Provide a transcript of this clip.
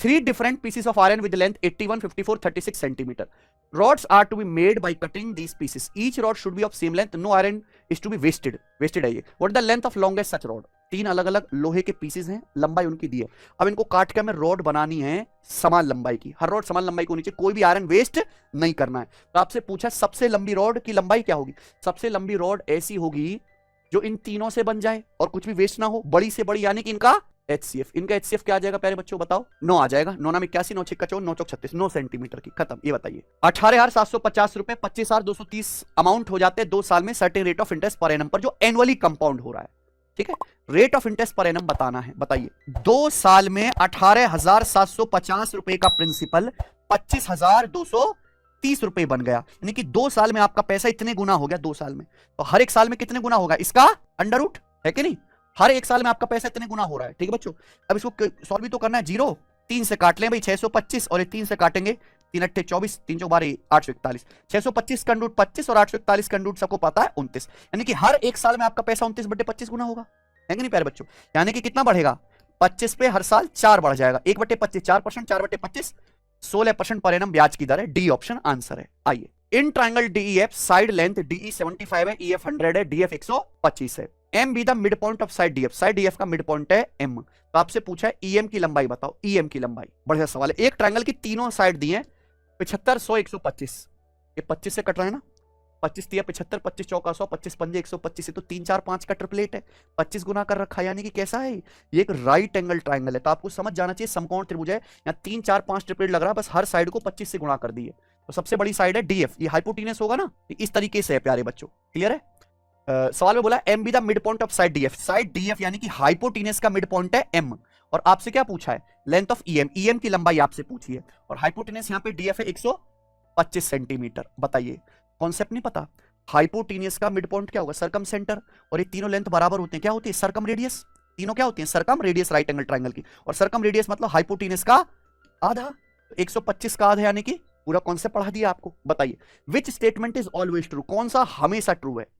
3 different pieces of iron with length 81, 54, 36 centimeter. Rods are to be made by cutting these pieces. Each rod should be of same length. No iron is to be wasted. Wasted है ये. What is the length of longest such rod? 3 अलग अलग लोहे के pieces हैं, लंबाई उनकी दी है. अब इनको काट के हमें रॉड बनानी है समान लंबाई की. हर रॉड समान लंबाई को नीचे, कोई भी आयरन वेस्ट नहीं करना है. तो आपसे पूछा सबसे लंबी रॉड की लंबाई क्या होगी. सबसे लंबी रॉड ऐसी होगी जो इन तीनों से बन जाए और कुछ भी वेस्ट ना हो, बड़ी से बड़ी, यानी कि इनका HCF. इनका HCF क्या आ जाएगा प्यारे बच्चों, बताओ. 9 आ जाएगा. 9 नाम 81, 9 छिक्का 54, 9 चौक 36, 9 सेंटीमीटर की. खत्म. ये बताइए 18,750 रुपए 25,230 अमाउंट हो जाते हैं 2 साल में certain rate of interest per annum पर, जो एनुअली कंपाउंड हो रहा है. ठीक है, rate of interest per annum बताना है. बताइए 2 साल में 18,750 रुपए का प्रिंसिपल 25,230 रुपए बन गया. यानी कि 2 साल में आपका पैसा इतने गुना हो गया. 2 साल में तो हर एक साल में कितने गुना होगा, इसका अंडर रूट है कि नहीं. हर एक साल में आपका पैसा इतने गुना हो रहा है. ठीक है बच्चों, अब इसको सॉल्व भी तो करना है. 0 3 से काट लें भाई 625, और 3 से काटेंगे 3 अट्ठे 24, 3 चौक 12, 841. 625 का रूट 25 और 841 का रूट सबको पता है 29. यानी कि हर एक साल में आपका पैसा 29/25 गुना होगा, है कि नहीं प्यारे बच्चों. यानी कि कितना बढ़ेगा, 25 पे हर साल 4 बढ़ जाएगा. 1/25 4%, 4/25 16% पर एनम ब्याज की दर है. डी ऑप्शन आंसर है. आइए, in triangle DEF side length DE 75 है, EF 100 है, DF 125 है. M be the mid point of side DF. Side DF का मिड पॉइंट है M. तो आपसे पूछा है EM की लंबाई बताओ. EM की लंबाई, बढ़िया सवाल है. एक ट्राइंगल की तीनों साइड दी है 75, 100, 125. ये 25 से कट रहा है ना. 25 दिया 75, 25 चौका 100, 25 पंजे 125 से तो 3 4 5 का ट्रिपलेट है. 25 गुना कर रखा है. यानी कि कैसा है ये, एक राइट एंगल ट्राइंगल है. तो आपको समझ जाना चाहिए समकोण त्रिभुज है. यहाँ 3 4 5 ट्रिपलेट लग रहा है, बस हर साइड को 25 से गुणा कर दिए. तो सबसे बड़ी साइड है DF. ये हाइपोटेनस होगा ना, इस तरीके से है प्यारे बच्चों. क्लियर है. सवाल में बोला M be the mid point of side DF. Side DF यानी कि हाइपोटेनस का मिड पॉइंट है M. और आपसे क्या पूछा है, लेंथ ऑफ EM. EM की लंबाई आपसे पूछी है, और हाइपोटेनस यहाँ पे DF है 125 सेंटीमीटर. बताइए, कॉन्सेप्ट नहीं पता. हाइपोटेनियस का मिड पॉइंट क्या होगा, सरकम सेंटर. और ये तीनों लेंथ बराबर होते हैं, क्या होती है, सरकम रेडियस. तीनों क्या होती है, सरकम रेडियस राइट एंगल ट्राइंगल की. और सरकम रेडियस मतलब हाइपोटेनियस का आधा. 125 का आधा, यानी कि पूरा कॉन्सेप्ट पढ़ा दिया आपको. बताइए, which statement is always true. कौन सा हमेशा ट्रू है.